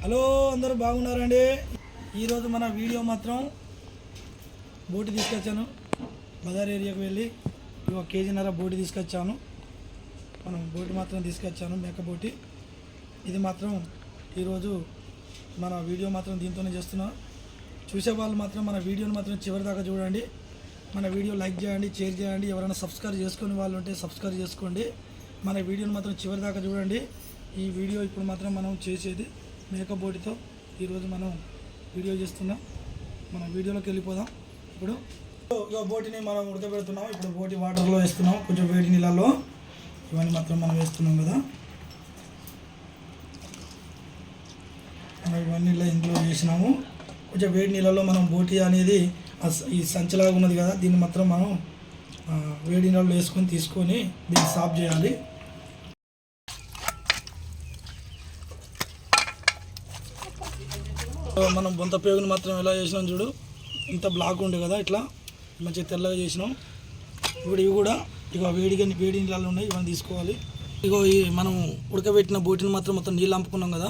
Hello అందరూ బాగున్నారండి. ఈరోజు మన వీడియో మాత్రం బోటి తీసుకొచ్చాను. బజార్ ఏరియాకి వెళ్ళి కేజీన్నర బోటి తీసుకొచ్చాను. మనం బోటి మాత్రం తీసుకొచ్చాను, మేక బోటి. ఇది మాత్రం ఈరోజు మన వీడియో మాత్రం దీంతోనే చేస్తున్నాం. చూసేవాళ్ళు మాత్రం మన వీడియోని మాత్రం చివరి దాకా చూడండి. మన వీడియో లైక్ చేయండి, షేర్ చేయండి. ఎవరైనా సబ్స్క్రైబ్ చేసుకునే వాళ్ళు ఉంటే సబ్స్క్రైబ్ చేసుకోండి. మన వీడియోని మాత్రం చివరి దాకా చూడండి. ఈ వీడియో ఇప్పుడు మాత్రం మనం చేసేది మేక బోటితో ఈరోజు మనం వీడియో చేస్తున్నాం. మన వీడియోలోకి వెళ్ళిపోదాం. ఇప్పుడు బోటిని మనం ఉడకబెడుతున్నాం. ఇప్పుడు బోటి వాటర్లో వేస్తున్నాం, కొంచెం వేడి నీళ్ళల్లో. ఇవన్నీ మాత్రం మనం వేస్తున్నాం కదా. మనం ఇవన్నీ ఇంట్లో వేసినాము. కొంచెం వేడి నీళ్ళల్లో మనం బోటి అనేది ఈ సంచలాగా ఉన్నది కదా, దీన్ని మాత్రం మనం వేడి నీళ్ళలో వేసుకొని తీసుకొని దీన్ని సాఫ్ చేయాలి. మనం బొంత పేగుని మాత్రం ఎలా చేసినాం చూడు, ఇంత బ్లాక్ ఉండే కదా, ఇట్లా మంచిగా తెల్లగా చేసినాం. ఇప్పుడు ఇవి కూడా వేడి నీళ్ళు ఉన్నాయి, ఇవన్నీ తీసుకోవాలి. ఇగో ఈ మనం ఉడకబెట్టిన బోటిని మాత్రం మొత్తం నీళ్ళు అంపుకున్నాం కదా,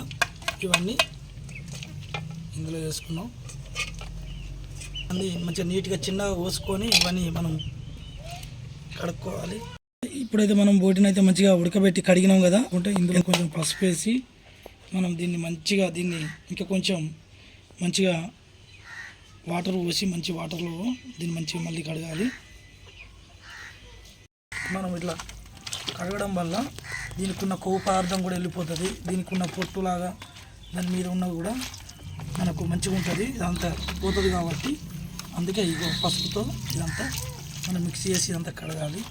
ఇవన్నీ ఇందులో వేసుకున్నాం. అన్నీ మంచిగా నీట్గా చిన్నగా పోసుకొని ఇవన్నీ మనం కడుక్కోవాలి. ఇప్పుడైతే మనం బోటిని అయితే మంచిగా ఉడకబెట్టి కడిగినాం కదా, అంటే ఇందులో కొంచెం పసుపు వేసి మనం దీన్ని ఇంకా కొంచెం మంచిగా వాటర్ పోసి మంచి వాటర్లో దీన్ని మంచిగా మళ్ళీ కడగాలి. మనం ఇట్లా కడగడం వల్ల దీనికి ఉన్న కొవ్వు పదార్థం కూడా వెళ్ళిపోతుంది. దీనికి ఉన్న పొట్టులాగా దాని మీద ఉన్నది కూడా మనకు మంచిగా ఉంటుంది, ఇదంతా పోతుంది. కాబట్టి అందుకే ఇగో పసుపుతో ఇదంతా మనం మిక్స్ చేసి ఇదంతా కడగాలి.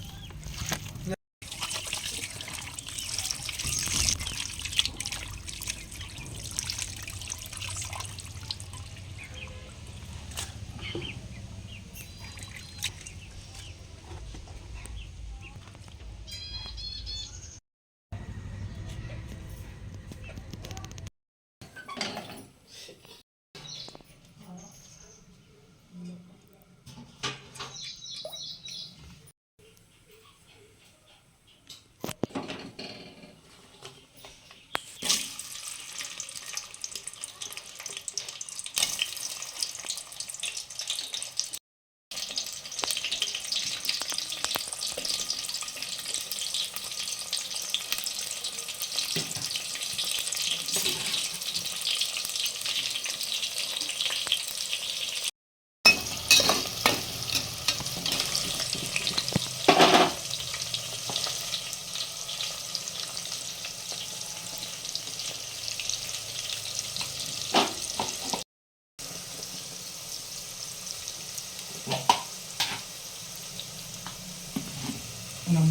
మనం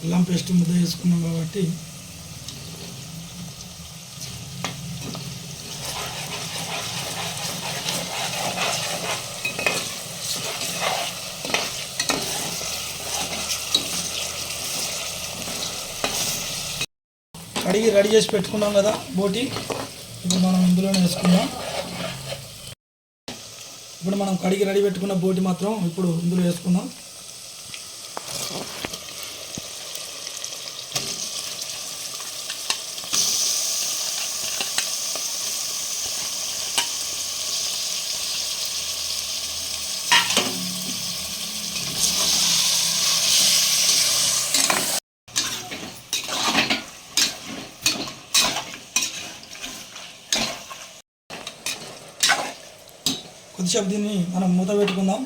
అల్లం పేస్ట్ ముద్ద వేసుకున్నాం కాబట్టి కడిగి రెడీ చేసి పెట్టుకున్నాం కదా బోటి, ఇప్పుడు మనం ఇందులోనే వేసుకుందాం. ఇప్పుడు మనం కడిగి రెడీ పెట్టుకున్న బోటి మాత్రం ఇప్పుడు ఇందులో వేసుకుందాం. కొద్దిసేపు దీన్ని మనం మూత పెట్టుకుందాం.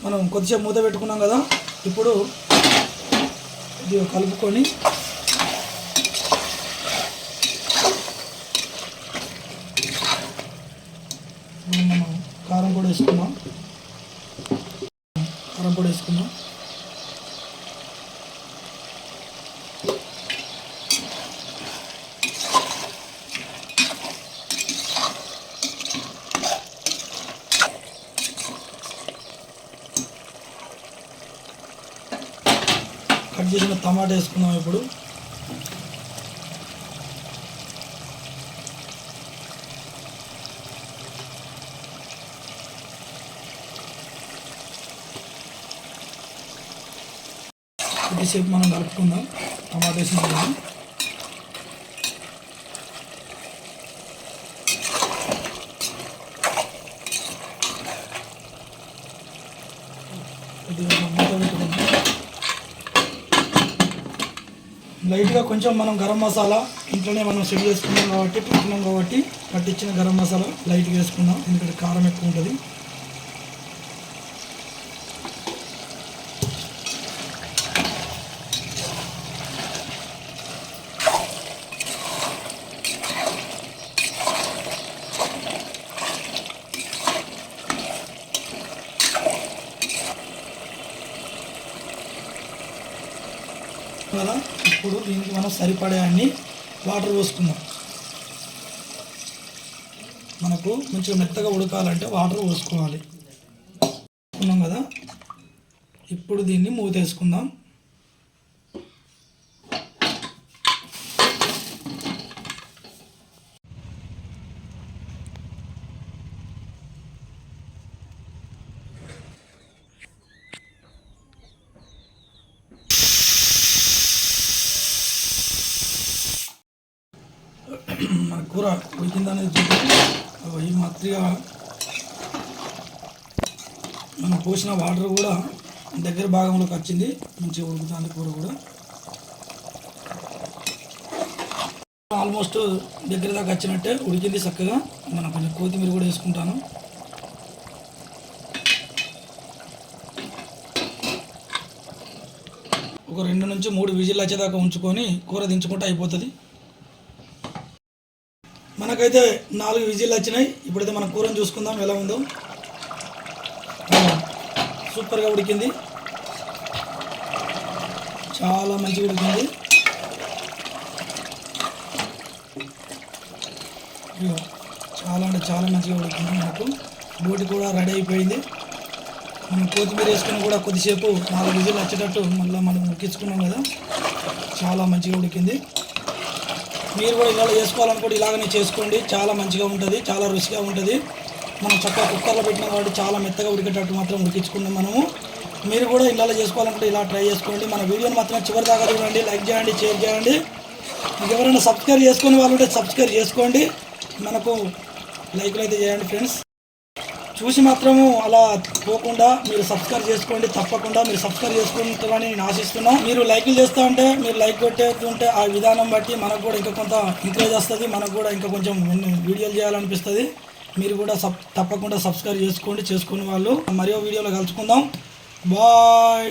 మనం కొద్దిసేపు మూత పెట్టుకున్నాం కదా, ఇప్పుడు ఇది కలుపుకొని మనం కారం పొడి వేసుకున్నాం. కట్ చేసిన టమాటా వేసుకున్నాం. ఇప్పుడు కొద్దిసేపు మనం కలుపుకుందాం టమాటా వేసిన తర్వాత. కొద్దిగా మూత పెట్టుకుందాం. లైట్గా కొంచెం మనం గరం మసాలా ఇంట్లోనే మనం సెట్ చేసుకున్నాం కాబట్టి పెట్టుకున్నాం కాబట్టి పట్టించిన గరం మసాలా లైట్గా వేసుకుందాం, ఎందుకంటే కారం ఎక్కువ ఉంటుంది. కదా ఇప్పుడు దీనికి మనం సరిపడే అన్ని వాటర్ పోసుకుందాం. మనకు కొంచెం మెత్తగా ఉడకాలంటే వాటర్ పోసుకోవాలి. వేసుకున్నాం కదా, ఇప్పుడు దీన్ని మూత వేసుకుందాం. మన కూర ఉడికిందనేది చూద్దాం. ఈ మాత్రగా మనం పోసిన వాటర్ కూడా దగ్గర భాగంలోకి వచ్చింది, మంచిగా ఉడుకుతుంది కూర కూడా. ఆల్మోస్ట్ దగ్గర దాకా వచ్చినట్టే ఉడికింది చక్కగా. మనం కొంచెం కొత్తిమీర కూడా వేసుకుంటాను. ఒక 2 నుంచి 3 విజిల్ వచ్చేదాకా ఉంచుకొని కూర దించుకుంటే అయిపోతుంది. మనకైతే 4 విజిల్ వచ్చినాయి. ఇప్పుడైతే మనం కూరని చూసుకుందాం ఎలా ఉందో. సూపర్గా ఉడికింది, చాలా మంచిగా ఉడికింది. చాలా అంటే చాలా మంచిగా ఉడికింది. మనకు బోటి కూడా రెడీ అయిపోయింది. మనం కొత్తిమీర వేసుకుని కూడా కొద్దిసేపు 4 విజిల్ వచ్చేటట్టు మళ్ళీ మనం ఉడికించుకున్నాం కదా, చాలా మంచిగా ఉడికింది. మీరు కూడా ఇలా చేసుకోవాలనుకుంటే ఇలాగనే చేసుకోండి, చాలా మంచిగా ఉంటుంది, చాలా రుచిగా ఉంటుంది. మనం చక్కగా కుక్కర్లో పెట్టినాం కాబట్టి చాలా మెత్తగా ఉడికేటట్టు మాత్రం ఉడికించుకున్నాం మనము. మీరు కూడా ఇలా చేసుకోవాలనుకుంటే ఇలా ట్రై చేసుకోండి. మన వీడియోని మాత్రం చివరి దాకా చూడండి, లైక్ చేయండి, షేర్ చేయండి. మీకు ఎవరైనా సబ్స్క్రైబ్ చేసుకునే వాళ్ళు ఉంటే సబ్స్క్రైబ్ చేసుకోండి, మనకు లైక్లు అయితే చేయండి ఫ్రెండ్స్. చూసి మాత్రము అలా పోకుండా మీరు సబ్స్క్రైబ్ చేసుకోండి. తప్పకుండా మీరు సబ్స్క్రైబ్ చేసుకుంటారని నేను ఆశిస్తున్నా. మీరు లైక్లు చేస్తూ ఉంటే, మీరు లైక్ కొట్టేస్తుంటే ఆ విధానం బట్టి మనకు కూడా ఇంకా కొంత ఎంకరేజ్ వస్తుంది, మనకు కూడా ఇంకా కొంచెం వీడియోలు చేయాలనిపిస్తుంది. మీరు కూడా తప్పకుండా సబ్స్క్రైబ్ చేసుకోండి. చేసుకునే వాళ్ళు మరో వీడియోలో కలుసుకుందాం. బాయ్.